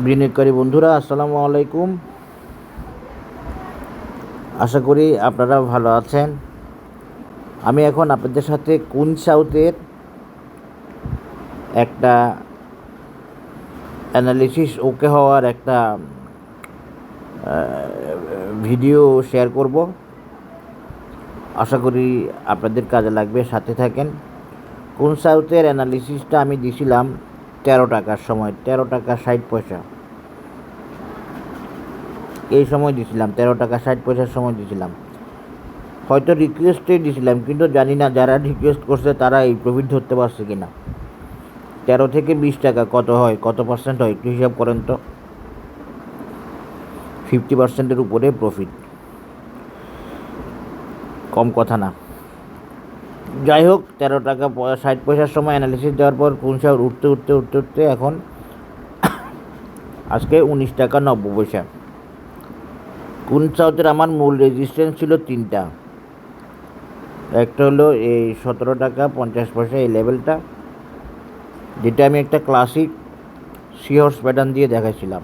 বিনিয়োগকারী বন্ধুরা আসসালামু আলাইকুম। আশা করি আপনারা ভালো আছেন। আমি এখন আপনাদের সাথে কুনসাউথের একটা অ্যানালিসিস ওকে হওয়ার একটা ভিডিও শেয়ার করব। আশা করি আপনাদের কাজে লাগবে, সাথে থাকেন। কুনসাউথের অ্যানালিসিসটা আমি দিয়েছিলাম 13 টাকার সময়, 13 টাকা 60 পয়সা এই সময় দিয়েছিলাম, 13 টাকা 60 পয়সার সময় দিয়েছিলাম। হয়তো রিকোয়েস্টেই দিয়েছিলাম, কিন্তু জানি না যারা রিকোয়েস্ট করছে তারা এই প্রফিট ধরতে পারছে কি না। 13 থেকে 20 টাকা কত হয়, কত পার্সেন্ট হয় একটু হিসাব করেন তো। 50%-এর উপরে প্রফিট, কম কথা না। যাই হোক, 13 টাকা 60 পয়সার সময় অ্যানালিসিস দেওয়ার পর কুনসাউথ উঠতে উঠতে উঠতে উঠতে এখন আজকে 19 টাকা 90 পয়সা। কুনসাউথের আমার মূল রেজিস্ট্যান্স ছিল 3টা। একটা হলো এই 17 টাকা 50 পয়সা, এই লেভেলটা, যেটা আমি একটা ক্লাসিক সি হর্স প্যাটার্ন দিয়ে দেখাইছিলাম।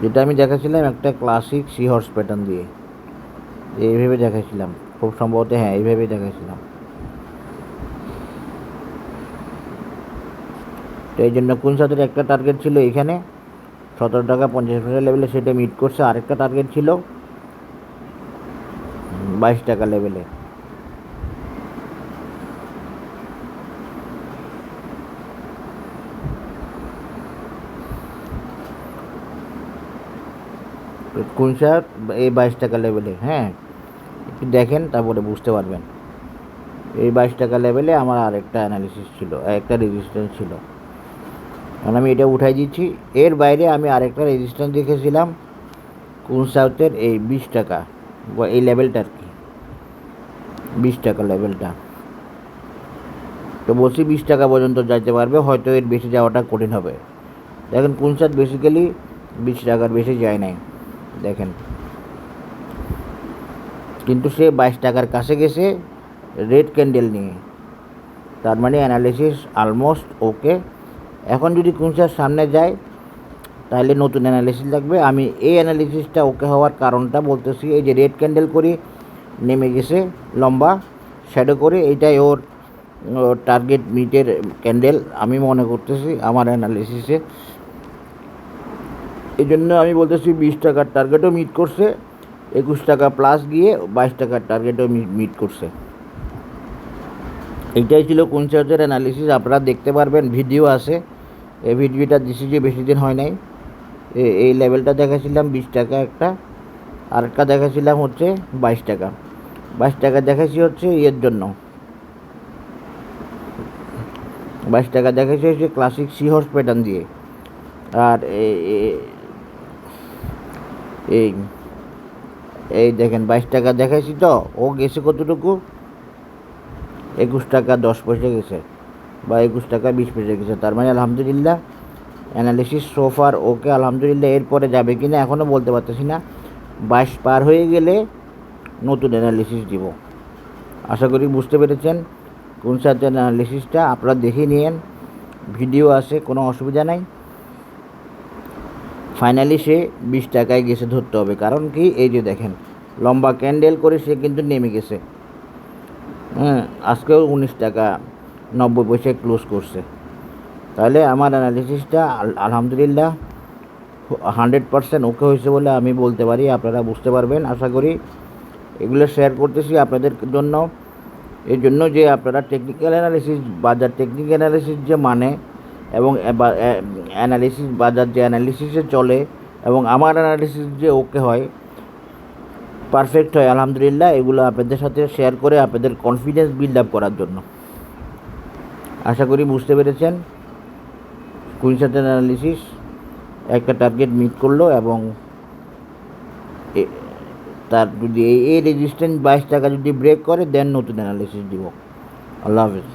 যেটা আমি দেখাছিলাম একটা ক্লাসিক সি হর্স প্যাটার্ন দিয়ে, এইভাবে দেখাইছিলাম, খুব সম্ভবত হ্যাঁ এইভাবেই দেখাইছিলাম। তো এই জন্য কুনসাউথের একটা টার্গেট ছিল এখানে 17 টাকা 50 পয়সা লেভেলে, সেটা মিট করছে। আরেকটা টার্গেট ছিল 22 টাকা লেভেলে। কুনসাউথ এই 22 টাকা লেভেলে, হ্যাঁ একটু দেখেন তারপরে বুঝতে পারবেন। এই 22 টাকা লেভেলে আমার আরেকটা অ্যানালিসিস ছিল, একটা রেজিস্ট্যান্স ছিল। কারণ আমি এটা উঠাই দিচ্ছি। এর বাইরে আমি আরেকটা রেজিস্ট্যান্স দেখেছিলাম কুনসাউথের এই 20 টাকা, এই লেভেলটা আর কি, 20 টাকা লেভেলটা। তো বলছি 20 টাকা পর্যন্ত যাইতে পারবে, হয়তো এর বেশি যাওয়াটা কঠিন হবে। দেখেন কুনসাউথ বেসিক্যালি 20 টাকার বেশি যায় নাই, দেখেন। কিন্তু সে 22 টাকার কাছে গেছে রেড ক্যান্ডেল নিয়ে, তার মানে অ্যানালিসিস অলমোস্ট ওকে। এখন যদি কুনসাউথ সামনে যায় তাহলে নতুন অ্যানালিসিস লাগবে। আমি এই অ্যানালিসিসটা ওকে হওয়ার কারণটা বলতেছি। এই যে রেড ক্যান্ডেল করে নেমে গেছে লম্বা শ্যাডো করে, এইটাই ওর টার্গেট মিটের ক্যান্ডেল আমি মনে করতেছি আমার অ্যানালিসিসে। এই জন্য আমি বলতেছি 20 টাকার টার্গেটও মিট করছে, 21 টাকা প্লাস গিয়ে 22 টাকার টার্গেটও মিট করছে। এইটাই ছিল কুনসাউথের অ্যানালিসিস। আপনারা দেখতে পারবেন, ভিডিও আছে। এই ভিডিওটা দিছি যে বেশি দিন হয় নাই। এই লেভেলটা দেখাছিলাম 20 টাকা একটা, আরেকটা দেখাছিলাম হচ্ছে 22 টাকা। 22 টাকা দেখাচ্ছি হচ্ছে এর জন্য, 22 টাকা দেখাচ্ছি হচ্ছে ক্লাসিক সি হর্স প্যাটার্ন দিয়ে। আর এই এই দেখেন 22 টাকা দেখাইছি, তো ও গেছে কতটুকু, 21 টাকা 10 পয়সা গেছে, বা 21 টাকা 20 পয়সা গেছে। তার মানে আলহামদুলিল্লাহ অ্যানালিসিস সোফার ওকে, আলহামদুলিল্লাহ। এরপরে যাবে কি না এখনও বলতে পারতেছি না। 22 পার হয়ে গেলে নতুন অ্যানালিসিস দিব। আশা করি বুঝতে পেরেছেন কুনসাউথের অ্যানালিসিসটা। আপনারা দেখে নিন, ভিডিও আছে, কোনো অসুবিধা নাই। ফাইনালি সে 20 টাকায় গেছে ধরতে হবে, কারণ কি এই যে দেখেন লম্বা ক্যান্ডেল করে সে কিন্তু নেমে গেছে। আজকেও 19 টাকা 90 পয়সায় ক্লোজ করছে। তাহলে আমার অ্যানালিসিসটা আলহামদুলিল্লাহ 100% ওকে হয়েছে বলে আমি বলতে পারি। আপনারা বুঝতে পারবেন আশা করি। এগুলো শেয়ার করতেছি আপনাদের জন্য, এর জন্য যে আপনারা টেকনিক্যাল অ্যানালিসিস, বাজার টেকনিক্যাল অ্যানালিসিস যে মানে, এবং অ্যানালিসিস বাজার যে অ্যানালিসিসে চলে, এবং আমার অ্যানালিসিস যে ওকে হয়, পারফেক্ট হয় আলহামদুলিল্লাহ, এগুলো আপনাদের সাথে শেয়ার করে আপনাদের কনফিডেন্স বিল্ড আপ করার জন্য। আশা করি বুঝতে পেরেছেন। কুনসাউথের অ্যানালিসিস একটা টার্গেট মিট করলো, এবং তার যদি এই রেজিস্ট্যান্স 22 টাকা যদি ব্রেক করে দেন নতুন অ্যানালিসিস দিব। আল্লাহ হাফেজ।